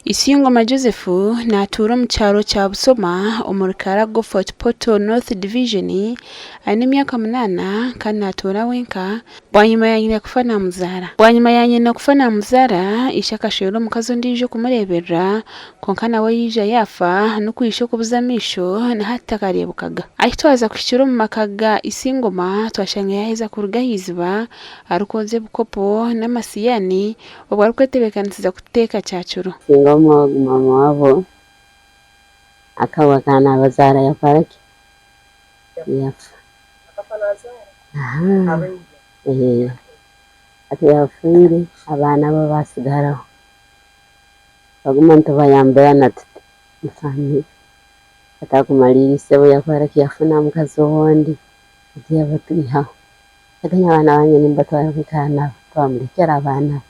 Isiyingoma Joseph natura mu cyaro cya Busoma umurikarago Fort Portal North Division ani myaka 8 kandi natura wenka bwanyuma ya nyina kufana muzara ishakashiro mukazo ndije kumurebera konkana we yija yafa no kwisho kubuzamisho na hatakarebukaga ahitwaza kwishiro mu makaga Isiyingoma twashanga yaheza kurugahizwa arukonze bukopo n'amasiyani ubwo kwetebekaniza kuteka cyacuro mama wabo akawakana bazara ya paraki yafa ati yafiri abana babasigaraho baguma ntubayambera nati mfanye atakumalira isebo ya paraki yafuna mukazo wondi ati yabatuha atanya abana banye nimbatwara kwikana twamurikira abana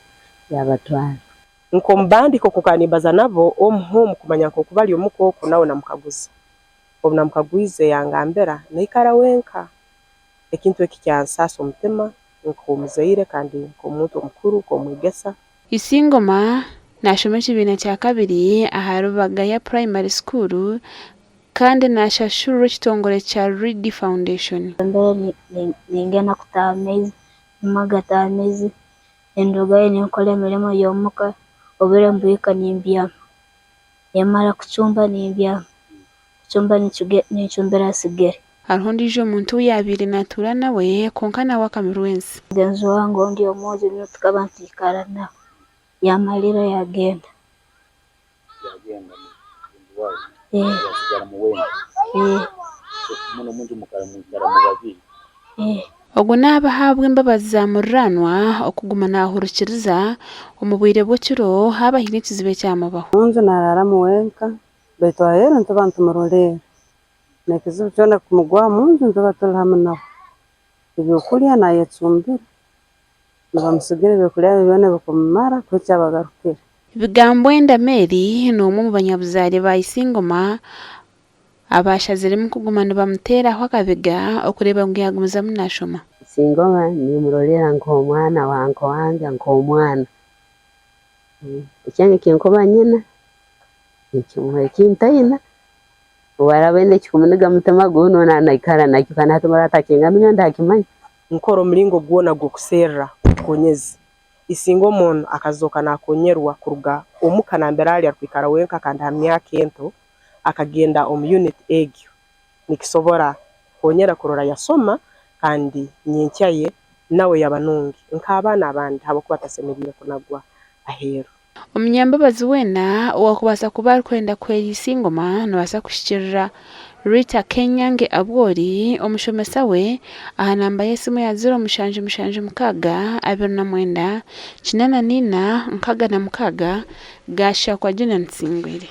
yabatwara nko mbandiko kukanibaza nabo omuhom kumanya ko kubali omukoko nawe namukaguza obuna mukagwize yangambera naikara wenka ekintu ekikyansaso mutema nko muzaire kandi nko muntu mukuru ko mwigesa. Isiyingoma nashomeje ibintu cya kabiri aharubaga ya primary school kandi nashashuru kitongore cha Reed Foundation ningena kutamezi magatamezi endogaye nikole mirimo yomuka obere mbuyika nimbya yamara kuchumba nimbya kuchumba nichumbera sigere arhondijo muntu yabiri natura nawe konkana wa Cameroons denzo wangu ndio moja tukabantikara na yamalira yagenda muno muntu mukara mubabiri Ogo nabahabwe imbabazi za muranwa okuguma nahurukiriza umubwire bwo kiro haba hinikizibe cyamabaho munzu narara muwenka beto ahera ntabantu murorera nekizibu cyona kumugwa munzu nzabatula hamwe ibyo kulia na yatsumbira nabamusigire byo kulia bibone bakumara kwica bagarukira. Bigambo enda Mary no mu banyabuzari ba Isiyingoma abashazire mu kugumana bamutera aho akabiga okureba ngo yagumiza munashoma. Isiyingoma ni murorera ngo mwana wanko wange ngo mwana icyane kinkoba nyina ikimwe kintayina warabende kikumuniga mutema guno na ikara na kikana hatumara takinga minyanda hakimanya nkoro mlingo guona gukusera konyezi Isiyingoma akazoka nakonyerwa kuruga omukana mberali akwikara wenka kandi hamyaka ento akagenda unit egyo nikisobora konyera kurora yasoma kandi nyenkyaye nawe yabanungi nkabana abandi habo kubatasemerire kunagwa ahero. Umunyambabazi wena wakubasa kuba kwenda kwera Isiyingoma nabasa kushikirira Rita Kenyange Abwori omushomesa we ahanamba yesimu ya 0 299 9 nina nkaga na mukaga gasha kwa jina Nsingwere.